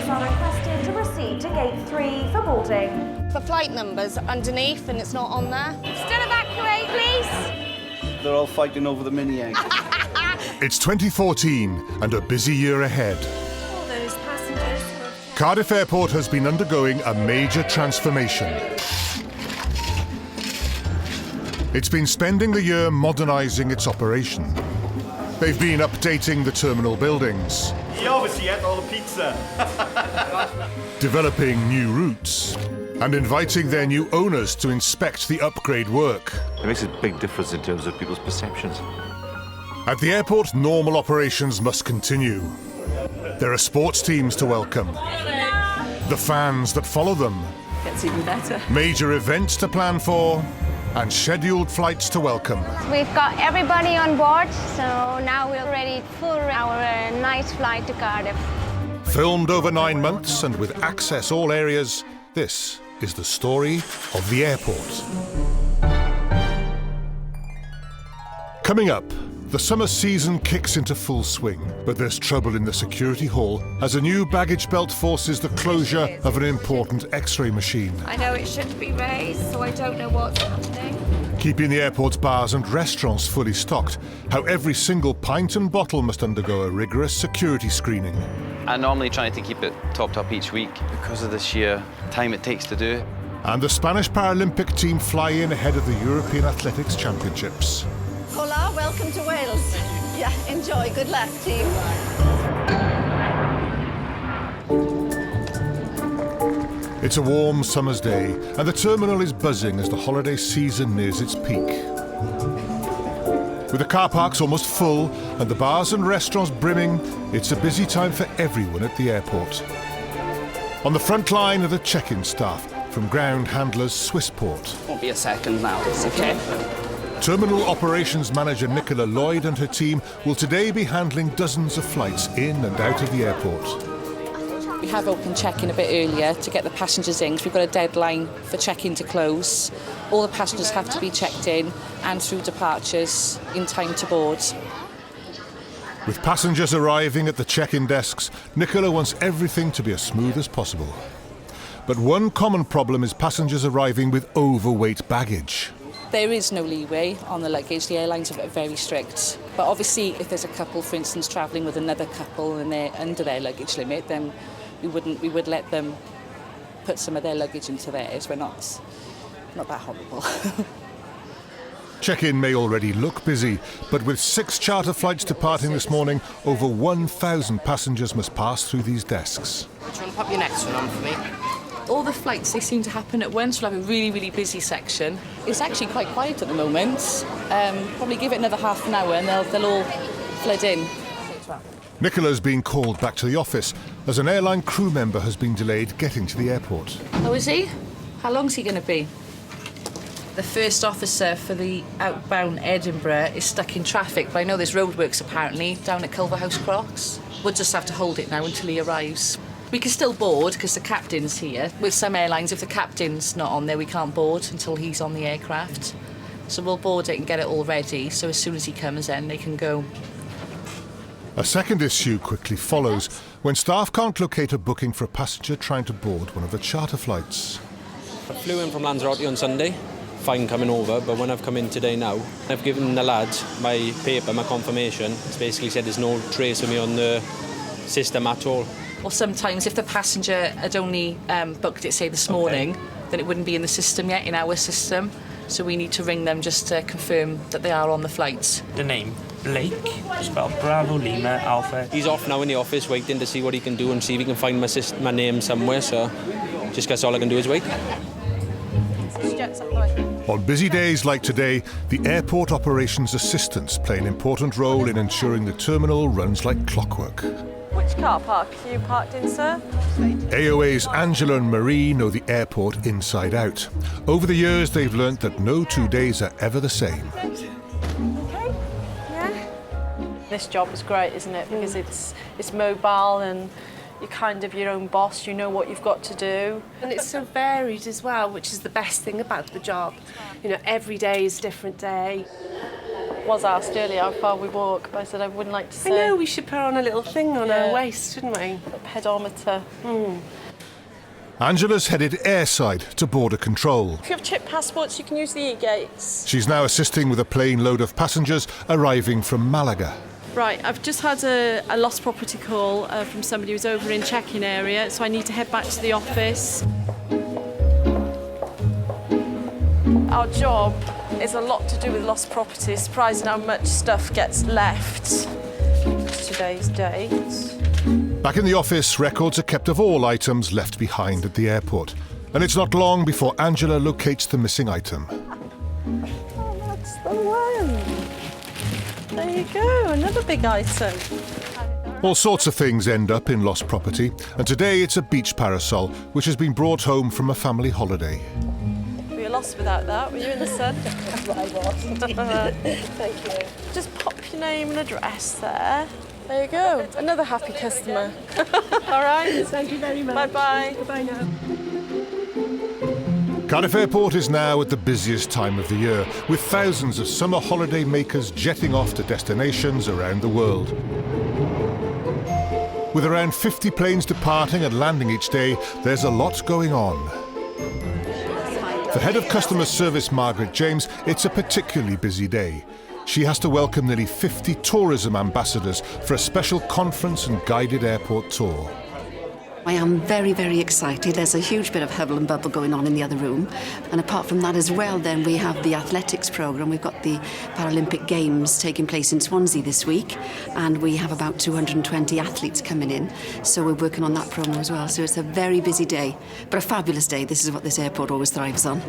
Passengers are requested to proceed to gate 3 for boarding. The flight number's underneath and it's not on there. Still evacuate, please. They're all fighting over the mini egg. It's 2014 and a busy year ahead. All those passengers who have... Cardiff Airport has been undergoing a major transformation. It's been spending the year modernising its operation. They've been updating the terminal buildings. You obviously ate all the pizza. Developing new routes and inviting their new owners to inspect the upgrade work. It makes a big difference in terms of people's perceptions. At the airport, normal operations must continue. There are sports teams to welcome, the fans that follow them, Gets even better. major events to plan for, and scheduled flights to welcome. We've got everybody on board, so now we're ready for our night flight to Cardiff. Filmed over 9 months and with access all areas, this is the story of the airport. Coming up, the summer season kicks into full swing, but there's trouble in the security hall as a new baggage belt forces the closure of an important X-ray machine. I know it should be raised, so I don't know what's happening. Keeping the airport's bars and restaurants fully stocked, how every single pint and bottle must undergo a rigorous security screening. I normally try to keep it topped up each week because of the sheer time it takes to do. And the Spanish Paralympic team fly in ahead of the European Athletics Championships. Hola, welcome to Wales. Yeah, enjoy. Good luck, team. It's a warm summer's day, and the terminal is buzzing as the holiday season nears its peak. With the car parks almost full and the bars and restaurants brimming, it's a busy time for everyone at the airport. On the front line are the check-in staff from ground handlers Swissport. Won't be a second now, it's okay. Terminal Operations Manager Nicola Lloyd and her team will today be handling dozens of flights in and out of the airport. We have opened check-in a bit earlier to get the passengers in because we've got a deadline for check-in to close. All the passengers have to be checked in and through departures in time to board. With passengers arriving at the check-in desks, Nicola wants everything to be as smooth as possible. But one common problem is passengers arriving with overweight baggage. There is no leeway on the luggage. The airlines are very strict. But obviously, if there's a couple, for instance, travelling with another couple and they're under their luggage limit, then we would let them put some of their luggage into theirs. We're not that horrible. Check-in may already look busy, but with 6 charter flights departing this morning, over 1,000 passengers must pass through these desks. Do you want to pop your next one on for me? All the flights, they seem to happen at once. We'll have a really, really busy section. It's actually quite quiet at the moment. Probably give it another half an hour and they'll all flood in. Nicola's been called back to the office as an airline crew member has been delayed getting to the airport. Oh, is he? How long's he going to be? The first officer for the outbound Edinburgh is stuck in traffic, but I know there's roadworks apparently down at Culverhouse Cross. We'll just have to hold it now until he arrives. We can still board because the captain's here. With some airlines, if the captain's not on there, we can't board until he's on the aircraft. So we'll board it and get it all ready, so as soon as he comes in, they can go. A second issue quickly follows when staff can't locate a booking for a passenger trying to board one of the charter flights. I flew in from Lanzarote on Sunday, fine coming over, but when I've come in today now, I've given the lad my paper, my confirmation. It's basically said there's no trace of me on the system at all. Or sometimes if the passenger had only booked it, say, this morning, then it wouldn't be in the system yet, in our system. So we need to ring them just to confirm that they are on the flight. The name, Blake, spelled Bravo Lima Alpha. He's off now in the office waiting to see what he can do and see if he can find my name somewhere, so just guess all I can do is wait. On busy days like today, the airport operations assistants play an important role in ensuring the terminal runs like clockwork. Which car park are you parked in, sir? AOA's Angela and Marie know the airport inside out. Over the years, they've learnt that no 2 days are ever the same. Okay. Yeah. This job is great, isn't it? Because it's mobile and you're kind of your own boss. You know what you've got to do. And it's so varied as well, which is the best thing about the job. You know, every day is a different day. was asked earlier how far we walk, but I said I wouldn't like to say. I know, we should put on a little thing on our waist, shouldn't we? A pedometer. Angela's headed airside to border control. If you have chip passports, you can use the e-gates. She's now assisting with a plane load of passengers arriving from Malaga. Right, I've just had a lost property call from somebody who's over in check-in area, so I need to head back to the office. Our job is a lot to do with lost property. It's surprising how much stuff gets left. Today's date. Back in the office, records are kept of all items left behind at the airport. And it's not long before Angela locates the missing item. Oh, that's the one. There you go, another big item. All sorts of things end up in lost property, and today it's a beach parasol, which has been brought home from a family holiday. We were lost without that. Were you in the sun? I was. Thank you. Just pop your name and address there. There you go. Another happy customer. All right. Thank you very much. Bye-bye. Bye now. Cardiff Airport is now at the busiest time of the year, with thousands of summer holiday makers jetting off to destinations around the world. With around 50 planes departing and landing each day, there's a lot going on. For Head of Customer Service Margaret James, it's a particularly busy day. She has to welcome nearly 50 tourism ambassadors for a special conference and guided airport tour. I am very, very excited. There's a huge bit of hubble and bubble going on in the other room. And apart from that as well, then we have the athletics programme. We've got the Paralympic Games taking place in Swansea this week. And we have about 220 athletes coming in. So we're working on that programme as well. So it's a very busy day, but a fabulous day. This is what this airport always thrives on.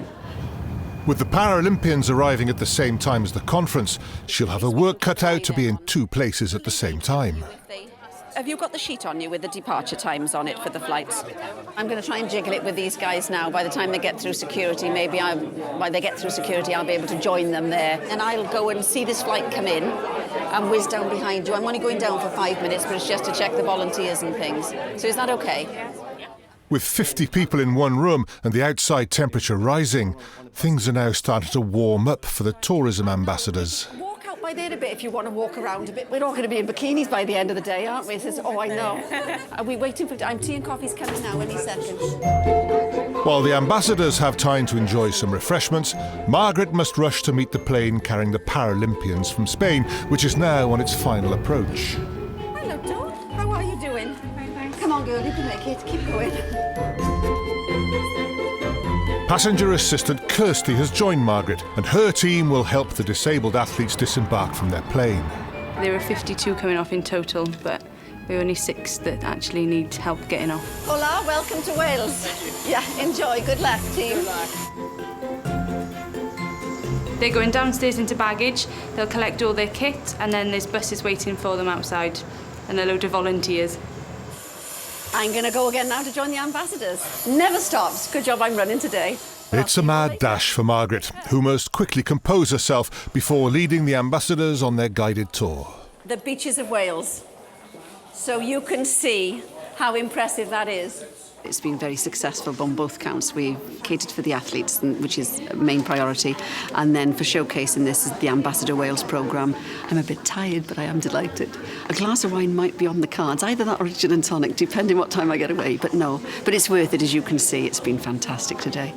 With the Paralympians arriving at the same time as the conference, she'll have her work cut out to be in two places at the same time. Have you got the sheet on you with the departure times on it for the flights? I'm going to try and jiggle it with these guys now. By the time they get through security, while they get through security, I'll be able to join them there. And I'll go and see this flight come in and whiz down behind you. I'm only going down for 5 minutes, but it's just to check the volunteers and things. So is that okay? With 50 people in one room and the outside temperature rising, things are now starting to warm up for the tourism ambassadors. Walk out by there a bit if you want to walk around a bit. We're all going to be in bikinis by the end of the day, aren't we? Says, oh, I know. Are we waiting for... tea and coffee's coming now any second. While the ambassadors have time to enjoy some refreshments, Margaret must rush to meet the plane carrying the Paralympians from Spain, which is now on its final approach. Hello, Dawn. How are you doing? Come on, girl, you can make it. Keep going. Passenger assistant Kirsty has joined Margaret, and her team will help the disabled athletes disembark from their plane. There were 52 coming off in total, but we're only 6 that actually need help getting off. Hola, welcome to Wales. Yeah, enjoy. Good luck, team. Good luck. They're going downstairs into baggage, they'll collect all their kit, and then there's buses waiting for them outside, and a load of volunteers. I'm going to go again now to join the ambassadors. Never stops. Good job I'm running today. It's a mad dash for Margaret, who must quickly compose herself before leading the ambassadors on their guided tour. The beaches of Wales. So you can see how impressive that is. It's been very successful on both counts. We've catered for the athletes, which is a main priority. And then for showcasing this is the Ambassador Wales programme. I'm a bit tired, but I am delighted. A glass of wine might be on the cards, either that or a gin and tonic, depending what time I get away. But no, but it's worth it, as you can see. It's been fantastic today.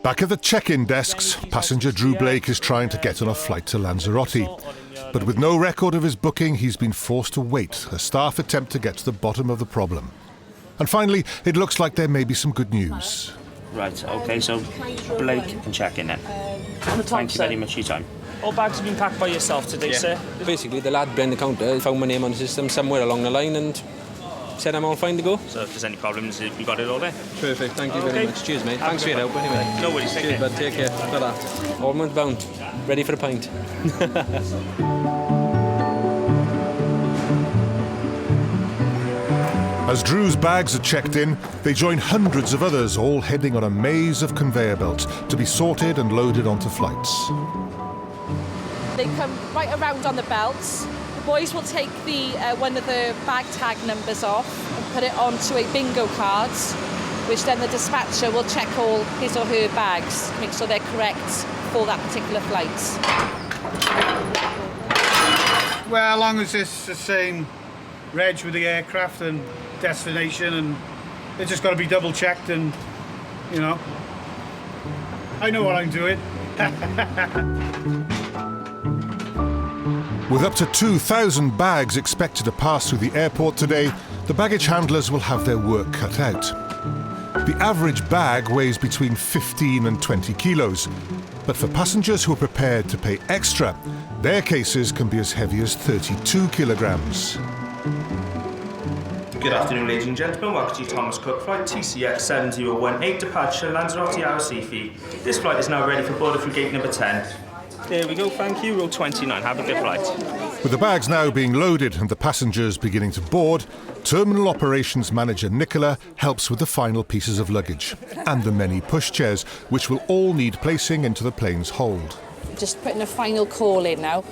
Back at the check-in desks, passenger Drew Blake is trying to get on a flight to Lanzarote. But with no record of his booking, he's been forced to wait as staff attempt to get to the bottom of the problem. And finally, it looks like there may be some good news. Right, OK, so Blake can check in then. Thank you very much for your time. All bags have been packed by yourself today, sir? Basically, the lad behind the counter found my name on the system somewhere along the line and said I'm all fine to go. So if there's any problems, we got it all there. Perfect, thank you very much. Cheers, mate. Thanks for your help anyway. No worries, cheers, bud. Take care. Ta-da. Almond bound. Ready for a pint. As Drew's bags are checked in, they join hundreds of others, all heading on a maze of conveyor belts to be sorted and loaded onto flights. They come right around on the belts. The boys will take one of the bag tag numbers off and put it onto a bingo card, which then the dispatcher will check all his or her bags, make sure they're correct for that particular flight. Well, as long as it's the same reg with the aircraft and destination, and it's just got to be double checked, and you know, I know what I'm doing. With up to 2,000 bags expected to pass through the airport today, the baggage handlers will have their work cut out. The average bag weighs between 15 and 20 kilos, but for passengers who are prepared to pay extra, their cases can be as heavy as 32 kilograms. Good afternoon, ladies and gentlemen. Welcome to Thomas Cook flight TCX 7018, departure Lanzarote Arrecife. This flight is now ready for boarding through gate number 10. There we go, thank you. Row 29. Have a good flight. With the bags now being loaded and the passengers beginning to board, Terminal Operations Manager Nicola helps with the final pieces of luggage and the many pushchairs, which will all need placing into the plane's hold. Just putting a final call in now.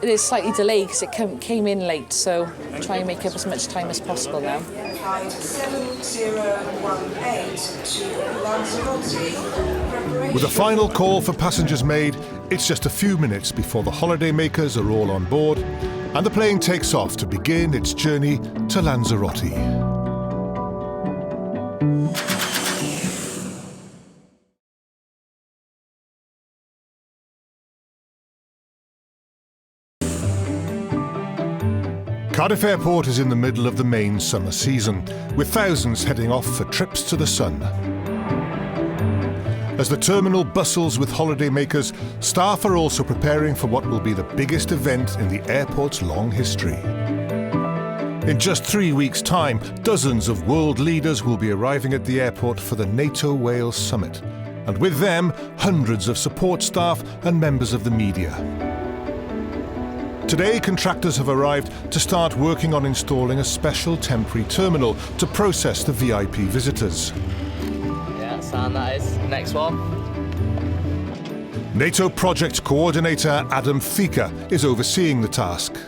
It is slightly delayed because it came in late, so I'll try and make up as much time as possible now. 7018 to Lanzarote. With a final call for passengers made, it's just a few minutes before the holidaymakers are all on board and the plane takes off to begin its journey to Lanzarote. Cardiff Airport is in the middle of the main summer season, with thousands heading off for trips to the sun. As the terminal bustles with holidaymakers, staff are also preparing for what will be the biggest event in the airport's long history. In just 3 weeks' time, dozens of world leaders will be arriving at the airport for the NATO Wales Summit, and with them, hundreds of support staff and members of the media. Today, contractors have arrived to start working on installing a special temporary terminal to process the VIP visitors. Yeah, Sam, that is. Next one. NATO project coordinator Adam Thika is overseeing the task.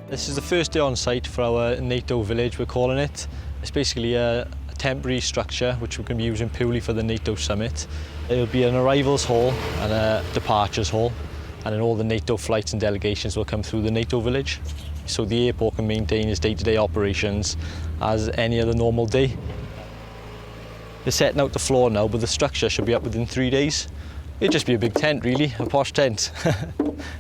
This is the first day on site for our NATO village, we're calling it. It's basically a temporary structure which we're going to be using purely for the NATO summit. It'll be an arrivals hall and a departures hall, and then all the NATO flights and delegations will come through the NATO village. So the airport can maintain its day-to-day operations as any other normal day. They're setting out the floor now, but the structure should be up within 3 days. It'd just be a big tent, really, a posh tent.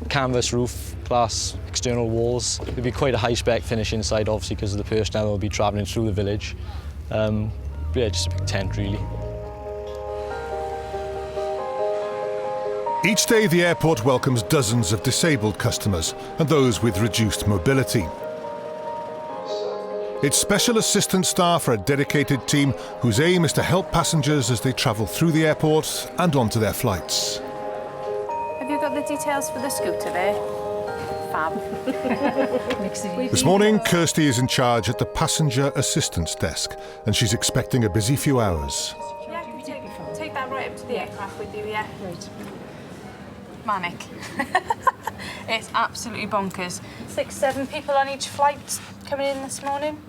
Canvas roof, glass external walls. It'd be quite a high-spec finish inside, obviously, because of the personnel that will be travelling through the village. Yeah, just a big tent, really. Each day, the airport welcomes dozens of disabled customers and those with reduced mobility. Its special assistant staff are a dedicated team whose aim is to help passengers as they travel through the airport and onto their flights. Have you got the details for the scooter there? Fab. This morning, Kirsty is in charge at the passenger assistance desk, and she's expecting a busy few hours. Yeah, you take that right up to the aircraft with you, yeah? Right. Manic. It's absolutely bonkers. 6, 7 people on each flight coming in this morning.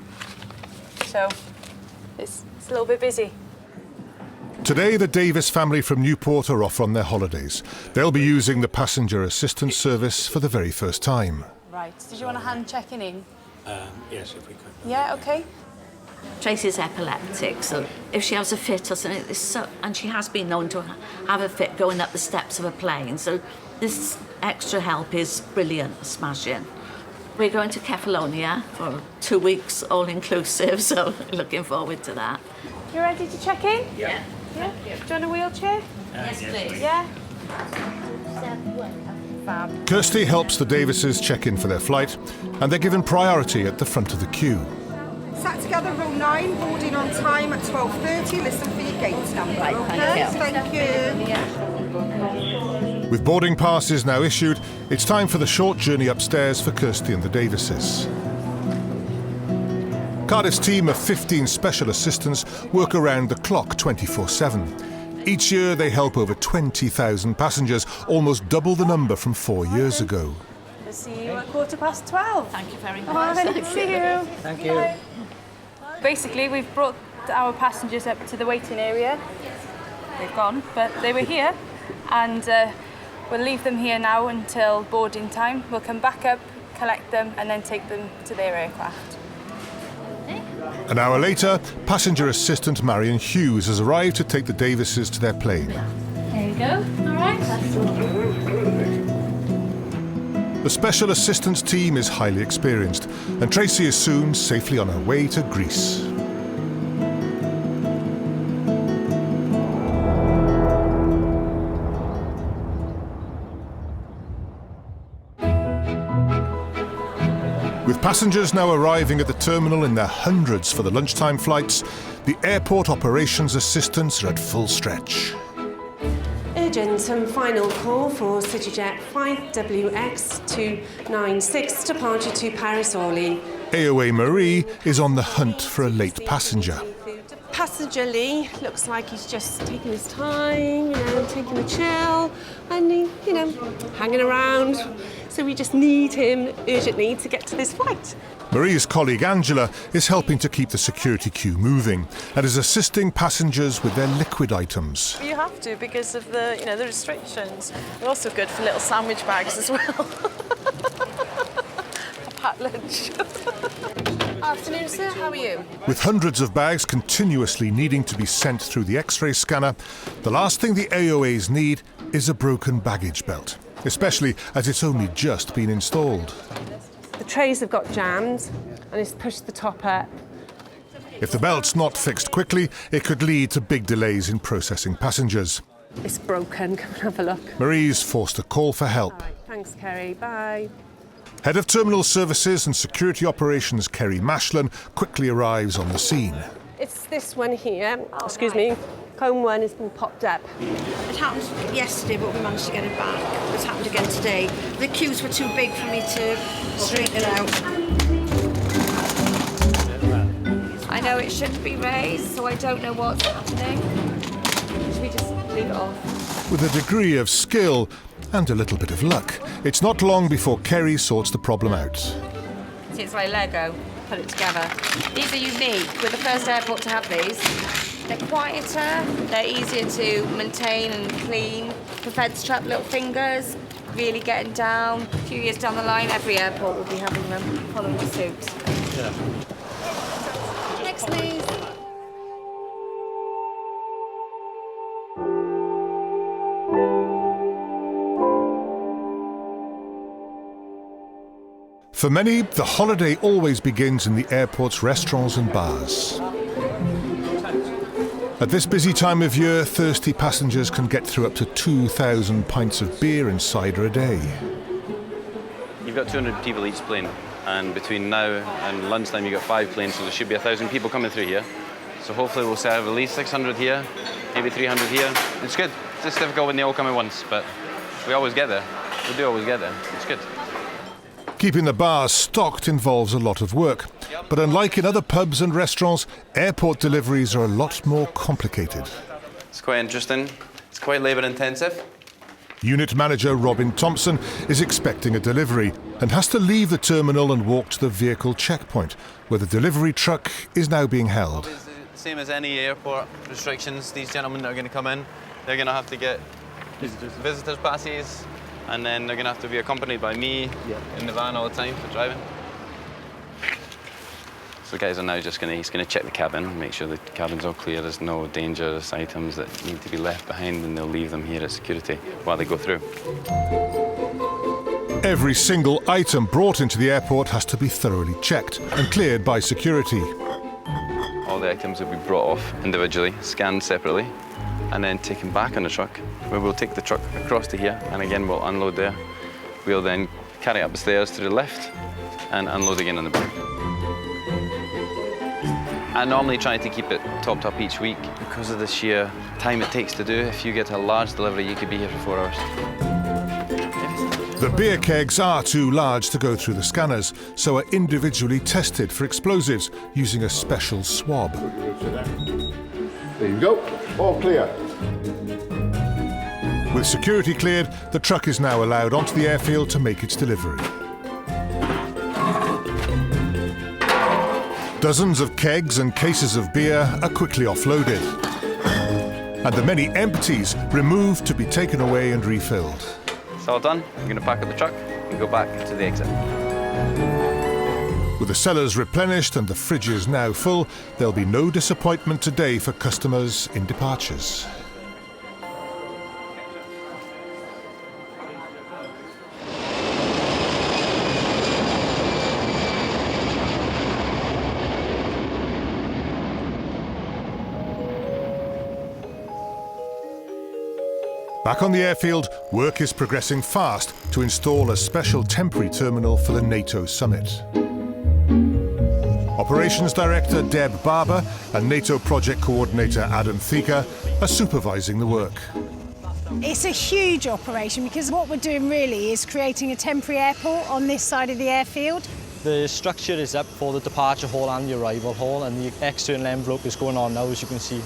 So it's a little bit busy. Today, the Davis family from Newport are off on their holidays. They'll be using the passenger assistance service for the very first time. Right. Did you want a hand checking in? Yes, if we could. Yeah, OK. Tracy's epileptic, so if she has a fit or something, and she has been known to have a fit going up the steps of a plane, so this extra help is brilliant, smashing. We're going to Kefalonia for 2 weeks, all-inclusive, so looking forward to that. You ready to check in? Yeah. Yeah? Do you want a wheelchair? Yes, please. Yeah? Fab. Kirsty helps the Davises check in for their flight, and they're given priority at the front of the queue. Sat together, row 9, boarding on time at 12:30. Listen for your gate number. Right, Thank you. With boarding passes now issued, it's time for the short journey upstairs for Kirsty and the Davises. Cardiff's team of 15 special assistants work around the clock 24/7. Each year they help over 20,000 passengers, almost double the number from 4 years ago. We'll see you at 12:15. Thank you very much. All right, see you. Thank you. Basically, we've brought our passengers up to the waiting area. They've gone, but they were here, and we'll leave them here now until boarding time. We'll come back up, collect them, and then take them to their aircraft. An hour later, passenger assistant Marion Hughes has arrived to take the Davises to their plane. There you go. All right. The special assistance team is highly experienced, and Tracy is soon safely on her way to Greece. With passengers now arriving at the terminal in their hundreds for the lunchtime flights, the airport operations assistants are at full stretch. Urgent and final call for CityJet 5WX296, departure to Paris Orly. AOA Marie is on the hunt for a late passenger. Passenger Lee looks like he's just taking his time, taking a chill, and hanging around. So we just need him urgently to get to this flight. Marie's colleague Angela is helping to keep the security queue moving and is assisting passengers with their liquid items. You have to because of the, the restrictions. They're also good for little sandwich bags as well. A packed lunch. Afternoon, sir. How are you? With hundreds of bags continuously needing to be sent through the X-ray scanner, the last thing the AOAs need is a broken baggage belt, especially as it's only just been installed. The trays have got jammed and it's pushed the top up. If the belt's not fixed quickly, it could lead to big delays in processing passengers. It's broken. Come and have a look. Marie's forced to call for help. Right. Thanks, Kerry. Bye. Head of Terminal Services and Security Operations Kerry Mashland quickly arrives on the scene. It's this one here. Excuse me. Cone 1 has been popped up. It happened yesterday, but we managed to get it back. It's happened again today. The queues were too big for me to straighten it out. I know it shouldn't be raised, so I don't know what's happening. Should we just leave it off? With a degree of skill and a little bit of luck, it's not long before Kerry sorts the problem out. See, it's like Lego. Put it together. These are unique. We're the first airport to have these. They're quieter, they're easier to maintain and clean, prevents trapped little fingers, really getting down. A few years down the line, every airport will be having them, following suit. Yeah. Next, please. For many, the holiday always begins in the airport's restaurants and bars. At this busy time of year, thirsty passengers can get through up to 2,000 pints of beer and cider a day. You've got 200 people each plane, and between now and lunchtime you've got 5 planes, so there should be 1,000 people coming through here. So hopefully we'll serve at least 600 here, maybe 300 here. It's good. It's just difficult when they all come at once, but we always get there. We do always get there. It's good. Keeping the bars stocked involves a lot of work, but unlike in other pubs and restaurants, airport deliveries are a lot more complicated. It's quite interesting. It's quite labour intensive. Unit manager Robin Thompson is expecting a delivery and has to leave the terminal and walk to the vehicle checkpoint, where the delivery truck is now being held. Same as any airport restrictions, these gentlemen that are going to come in, they're going to have to get visitors passes, and then they're going to have to be accompanied by me in the van all the time for driving. So the guys are now just he's going to check the cabin, make sure the cabin's all clear, there's no dangerous items that need to be left behind, and they'll leave them here at security while they go through. Every single item brought into the airport has to be thoroughly checked and cleared by security. All the items will be brought off individually, scanned separately, and then taken back on the truck, where we'll take the truck across to here, and again we'll unload there. We'll then carry it up the stairs to the left and unload again on the back. I normally try to keep it topped up each week because of the sheer time it takes to do. If you get a large delivery, you could be here for 4 hours. The beer kegs are too large to go through the scanners, so are individually tested for explosives using a special swab. There you go, all clear. With security cleared, the truck is now allowed onto the airfield to make its delivery. Dozens of kegs and cases of beer are quickly offloaded, and the many empties removed to be taken away and refilled. It's all done. I'm going to pack up the truck and go back to the exit. With the cellars replenished and the fridges now full, there'll be no disappointment today for customers in departures. Back on the airfield, work is progressing fast to install a special temporary terminal for the NATO summit. Operations Director Deb Barber and NATO Project Coordinator Adam Thika are supervising the work. It's a huge operation because what we're doing really is creating a temporary airport on this side of the airfield. The structure is up for the departure hall and the arrival hall, and the external envelope is going on now, as you can see.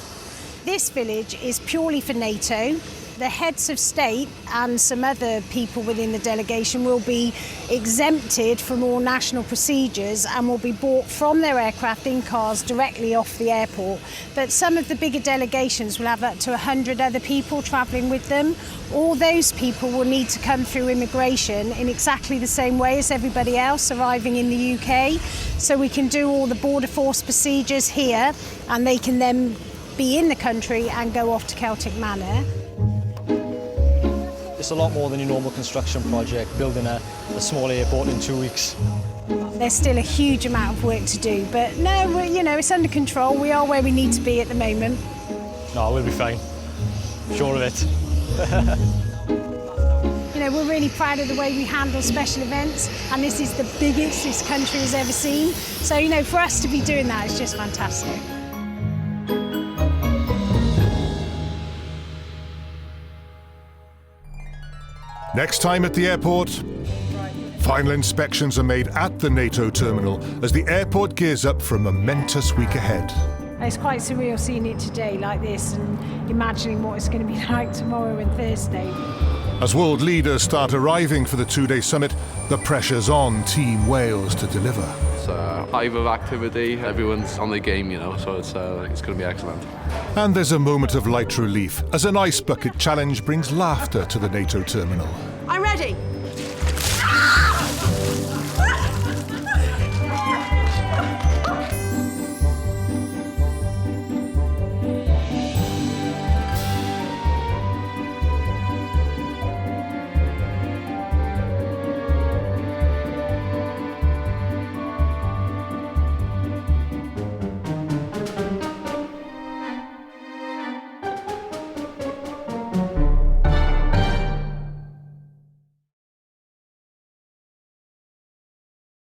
This village is purely for NATO. The heads of state and some other people within the delegation will be exempted from all national procedures and will be brought from their aircraft in cars directly off the airport. But some of the bigger delegations will have up to 100 other people travelling with them. All those people will need to come through immigration in exactly the same way as everybody else arriving in the UK. So we can do all the border force procedures here, and they can then be in the country and go off to Celtic Manor. It's a lot more than your normal construction project, building a small airport in 2 weeks. There's still a huge amount of work to do, but no, you know, it's under control. We are where we need to be at the moment. No, we'll be fine. Sure of it. You know, we're really proud of the way we handle special events, and this is the biggest this country has ever seen. So, you know, for us to be doing that is just fantastic. Next time at the airport, final inspections are made at the NATO terminal as the airport gears up for a momentous week ahead. It's quite surreal seeing it today like this and imagining what it's going to be like tomorrow and Thursday. As world leaders start arriving for the two-day summit, the pressure's on Team Wales to deliver. It's a hive of activity, everyone's on their game, you know, so it's going to be excellent. And there's a moment of light relief as an ice bucket challenge brings laughter to the NATO terminal. I'm ready.